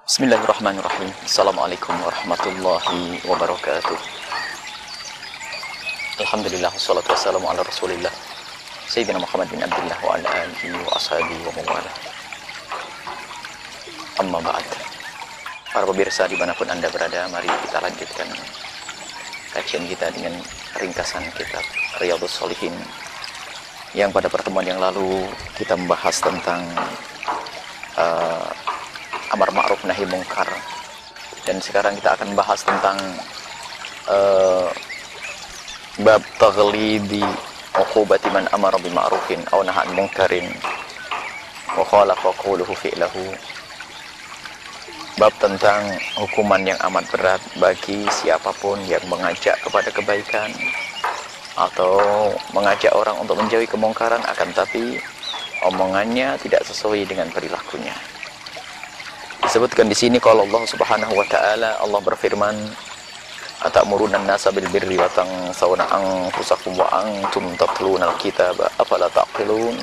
Bismillahirrahmanirrahim. Assalamualaikum warahmatullahi wabarakatuh. Alhamdulillah, wassalatu wassalamu ala rasulillah Sayyidina Muhammad bin Abdullah wa ala alihi wa ashabihi wa mawala. Amma ba'd. Para pemirsa dimanapun anda berada, mari kita lanjutkan kajian kita dengan ringkasan kitab Riyadhus Shalihin, yang pada pertemuan yang lalu kita membahas tentang amar ma'ruf nahi mungkar, dan sekarang kita akan bahas tentang bab taghlidi uqubati man amara bi ma'rufin aw naha 'an munkarin wa khalafa qawluhu fi'lahu. Bab tentang hukuman yang amat berat bagi siapapun yang mengajak kepada kebaikan atau mengajak orang untuk menjauhi kemungkaran, akan tapi omongannya tidak sesuai dengan perilakunya. Disebutkan di sini kalau Allah Subhanahu wa taala, Allah berfirman, "Atamuruna an-nasa bil birri wa tansawna anfusakum wa antum tatlunal kitaba afala taqilun?"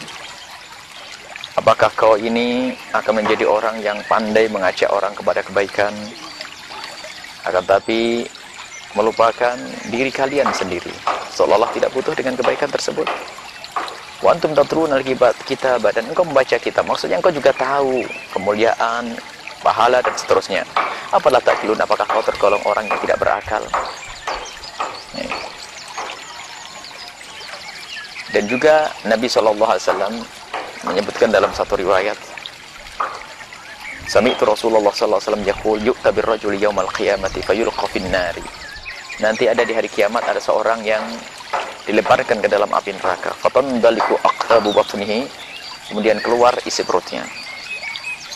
Apakah kau ini akan menjadi orang yang pandai mengajak orang kepada kebaikan, akan tapi melupakan diri kalian sendiri, seolah-olah tidak butuh dengan kebaikan tersebut? Wa antum tatlunal kitaba, dan engkau membaca kitab, maksudnya engkau juga tahu kemuliaan, pahala dan seterusnya. Apalah taqilun, apakah kau tergolong orang yang tidak berakal? Dan juga Nabi SAW menyebutkan dalam satu riwayat, sami'tu Rasulullah SAW yaqul yu'ta birrajuli yaumal qiyamati fayulqa fin nari. Nanti ada di hari kiamat ada seorang yang dilemparkan ke dalam api neraka, fatandaliku aqtabu batnihi, kemudian keluar isi perutnya.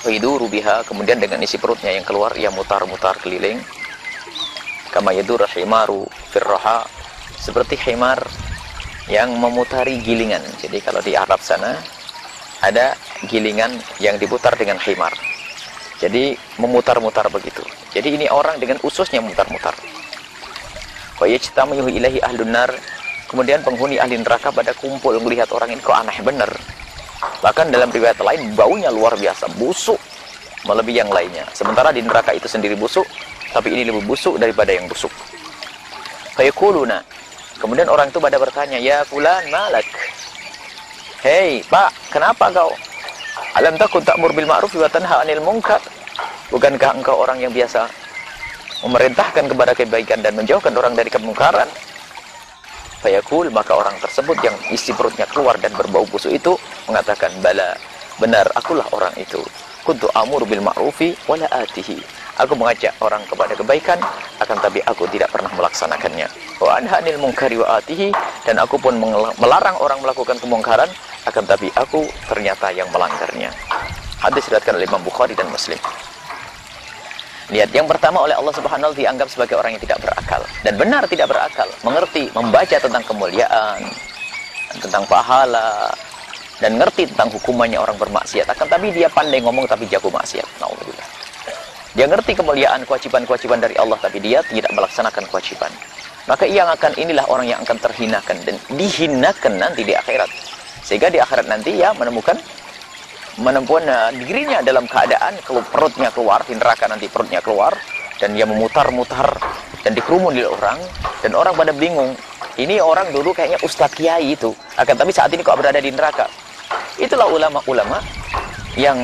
Iduru biha, kemudian dengan isi perutnya yang keluar ia mutar-mutar keliling, kama yadur himaru firraha, seperti himar yang memutari gilingan. Jadi kalau di Arab sana ada gilingan yang diputar dengan himar, jadi memutar-mutar begitu. Jadi ini orang dengan ususnya mutar-mutar. Wa yajtami'u ilahi ahlun nar, kemudian penghuni ahli neraka pada kumpul melihat orang ini, kok aneh bener. Bahkan dalam riwayat lain baunya luar biasa, busuk melebihi yang lainnya. Sementara di neraka itu sendiri busuk, tapi ini lebih busuk daripada yang busuk. Fayaquluna, kemudian orang itu pada bertanya, ya fulan malak, hei pak, kenapa kau? Alam takun ta'mur bil ma'ruf wa tanha 'anil munkar? Bukankah engkau orang yang biasa memerintahkan kepada kebaikan dan menjauhkan orang dari kemungkaran? Fayaqul, maka orang tersebut yang isi perutnya keluar dan berbau busuk itu mengatakan, bala, benar, akulah orang itu. Kuntu amuru bil ma'rufi wala atihi, aku mengajak orang kepada kebaikan, akan tapi aku tidak pernah melaksanakannya. Wa anha 'anil munkari wa atihi, dan aku pun melarang orang melakukan kemungkaran, akan tapi aku ternyata yang melanggarnya. Hadis diriwayatkan oleh Imam Bukhari dan Muslim. Lihat, yang pertama oleh Allah Subhanahu wa taala dianggap sebagai orang yang tidak berakal, dan benar tidak berakal, mengerti, membaca tentang kemuliaan, tentang pahala, dan ngerti tentang hukumannya orang bermaksiat, akan tapi dia pandai ngomong tapi jago maksiat. Naudzubillah. Dia ngerti kemuliaan, kewajiban-kewajiban dari Allah, tapi dia tidak melaksanakan kewajiban. Maka inilah orang yang akan terhinakan dan dihinakan nanti di akhirat. Sehingga di akhirat nanti ya menemukan dirinya dalam keadaan kalau perutnya keluar di neraka, nanti perutnya keluar dan dia memutar-mutar dan dikerumuni orang, dan orang pada bingung, ini orang dulu kayaknya ustadz kiai itu, akan tapi saat ini kok berada di neraka. Itulah ulama-ulama yang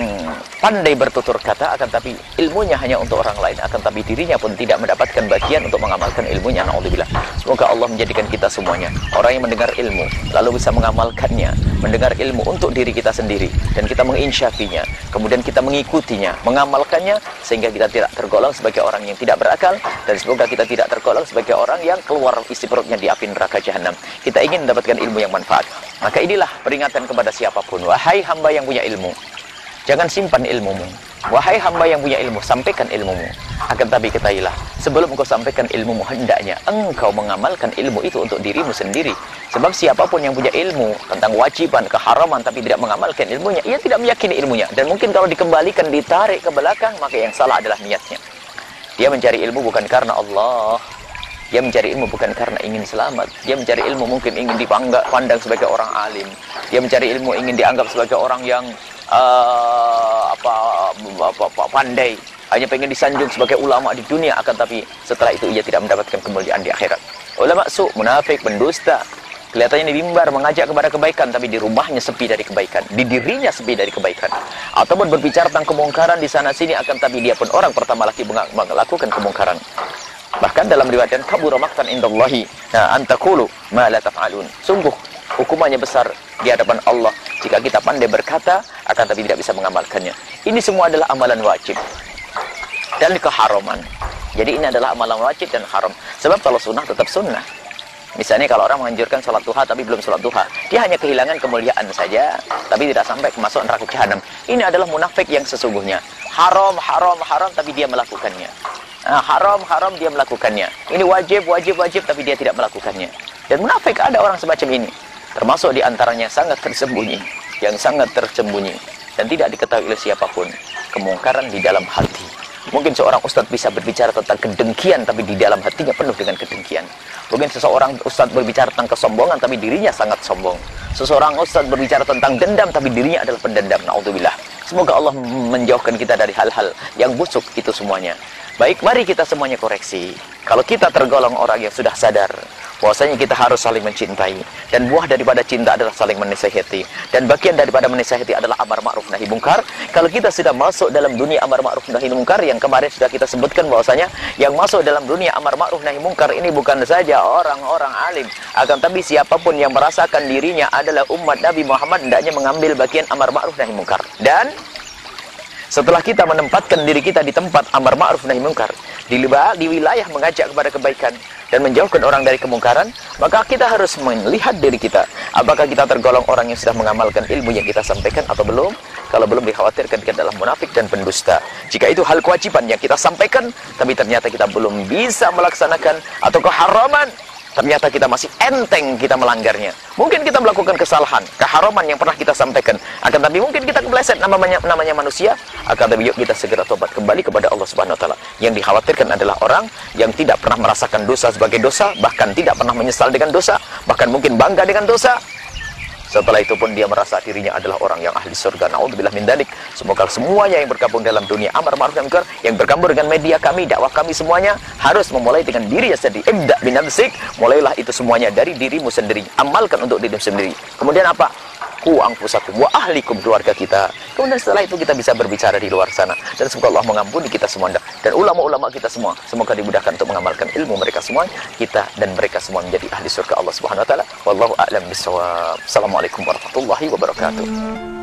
pandai bertutur kata, akan tapi ilmunya hanya untuk orang lain, akan tapi dirinya pun tidak mendapatkan bagian untuk mengamalkan ilmunya. Naudzubillah. Semoga Allah menjadikan kita semuanya orang yang mendengar ilmu lalu bisa mengamalkannya, mendengar ilmu untuk diri kita sendiri, dan kita menginsyafinya, kemudian kita mengikutinya, mengamalkannya, sehingga kita tidak tergolong sebagai orang yang tidak berakal, dan semoga kita tidak tergolong sebagai orang yang keluar isi perutnya di api neraka jahanam. Kita ingin mendapatkan ilmu yang manfaat, maka inilah peringatan kepada siapapun, wahai hamba yang punya ilmu, jangan simpan ilmumu. Wahai hamba yang punya ilmu, sampaikan ilmumu. Akan tapi ketahuilah, sebelum engkau sampaikan ilmumu, hendaknya engkau mengamalkan ilmu itu untuk dirimu sendiri. Sebab siapapun yang punya ilmu tentang wajiban, keharaman, tapi tidak mengamalkan ilmunya, ia tidak meyakini ilmunya. Dan mungkin kalau dikembalikan, ditarik ke belakang, maka yang salah adalah niatnya. Dia mencari ilmu bukan karena Allah. Dia mencari ilmu bukan karena ingin selamat. Dia mencari ilmu mungkin ingin dipandang sebagai orang alim. Dia mencari ilmu ingin dianggap sebagai orang yang pandai. hanya pengen disanjung sebagai ulama di dunia, akan tapi setelah itu ia tidak mendapatkan kemuliaan di akhirat. Ulama su, munafik, pendusta, kelihatannya di mimbar mengajak kepada kebaikan, tapi di rumahnya sepi dari kebaikan, di dirinya sepi dari kebaikan. Ataupun berbicara tentang kemungkaran di sana sini, akan tapi dia pun orang pertama lagi melakukan kemungkaran. Bahkan dalam riwayat kabura maqtan indallahi an taqulu ma la taf'alun. Sungguh hukumannya besar di hadapan Allah jika kita pandai berkata akan tapi tidak bisa mengamalkannya. Ini semua adalah amalan wajib dan keharaman. Jadi ini adalah amalan wajib dan haram. Sebab kalau sunnah tetap sunnah. Misalnya kalau orang menganjurkan sholat duha tapi belum sholat duha, dia hanya kehilangan kemuliaan saja, tapi tidak sampai masuk neraka jahanam. Ini adalah munafik yang sesungguhnya. Haram, haram, haram, tapi dia melakukannya. Haram, haram, dia melakukannya. Ini wajib, wajib, wajib, tapi dia tidak melakukannya. Dan munafik ada orang semacam ini. Termasuk di antaranya sangat tersembunyi, yang sangat tersembunyi dan tidak diketahui oleh siapapun. Kemungkaran di dalam hati. Mungkin seorang ustadz bisa berbicara tentang kedengkian, tapi di dalam hatinya penuh dengan kedengkian. Mungkin seseorang ustadz berbicara tentang kesombongan, tapi dirinya sangat sombong. Seseorang ustadz berbicara tentang dendam, tapi dirinya adalah pendendam. Na'udzubillah. Semoga Allah menjauhkan kita dari hal-hal yang busuk itu semuanya. Baik, mari kita semuanya koreksi. Kalau kita tergolong orang yang sudah sadar bahwasanya kita harus saling mencintai, dan buah daripada cinta adalah saling menasihati, dan bagian daripada menasihati adalah amar ma'ruf nahi mungkar. Kalau kita sudah masuk dalam dunia amar ma'ruf nahi mungkar, yang kemarin sudah kita sebutkan bahwasanya yang masuk dalam dunia amar ma'ruf nahi mungkar ini bukan saja orang-orang alim, akan tapi siapapun yang merasakan dirinya adalah umat Nabi Muhammad hendaknya mengambil bagian amar ma'ruf nahi mungkar. Dan setelah kita menempatkan diri kita di tempat amar ma'ruf nahi mungkar, di wilayah mengajak kepada kebaikan dan menjauhkan orang dari kemungkaran, maka kita harus melihat diri kita, apakah kita tergolong orang yang sudah mengamalkan ilmu yang kita sampaikan atau belum. Kalau belum, dikhawatirkan kita adalah munafik dan pendusta. Jika itu hal kewajiban yang kita sampaikan, tapi ternyata kita belum bisa melaksanakan, atau keharaman, ternyata kita masih enteng kita melanggarnya. Mungkin kita melakukan kesalahan, keharaman yang pernah kita sampaikan, akan tapi mungkin kita kepleset, namanya manusia, akan tapi yuk kita segera tobat kembali kepada Allah Subhanahu wa taala. Yang dikhawatirkan adalah orang yang tidak pernah merasakan dosa sebagai dosa, bahkan tidak pernah menyesal dengan dosa, bahkan mungkin bangga dengan dosa. Setelah itu pun dia merasa dirinya adalah orang yang ahli surga. Na'udzubillah min dzalik. Semoga semuanya yang bergabung dalam dunia amar ma'ruf nahi mungkar, yang bergabung dengan media kami, dakwah kami, semuanya harus memulai dengan dirinya sendiri. Ibda' bin nafsik. Mulailah itu semuanya dari dirimu sendiri. Amalkan untuk dirimu sendiri. Kemudian apa? Qu anfusakum wa ahlikum, keluarga kita. Kemudian setelah itu kita bisa berbicara di luar sana. Dan semoga Allah mengampuni kita semua dan ulama-ulama kita semua. Semoga dimudahkan untuk mengamalkan ilmu mereka semua. Kita dan mereka semua menjadi ahli surga Allah Subhanahu wa taala. Wallahu a'lam bishawab. Assalamualaikum warahmatullahi wabarakatuh.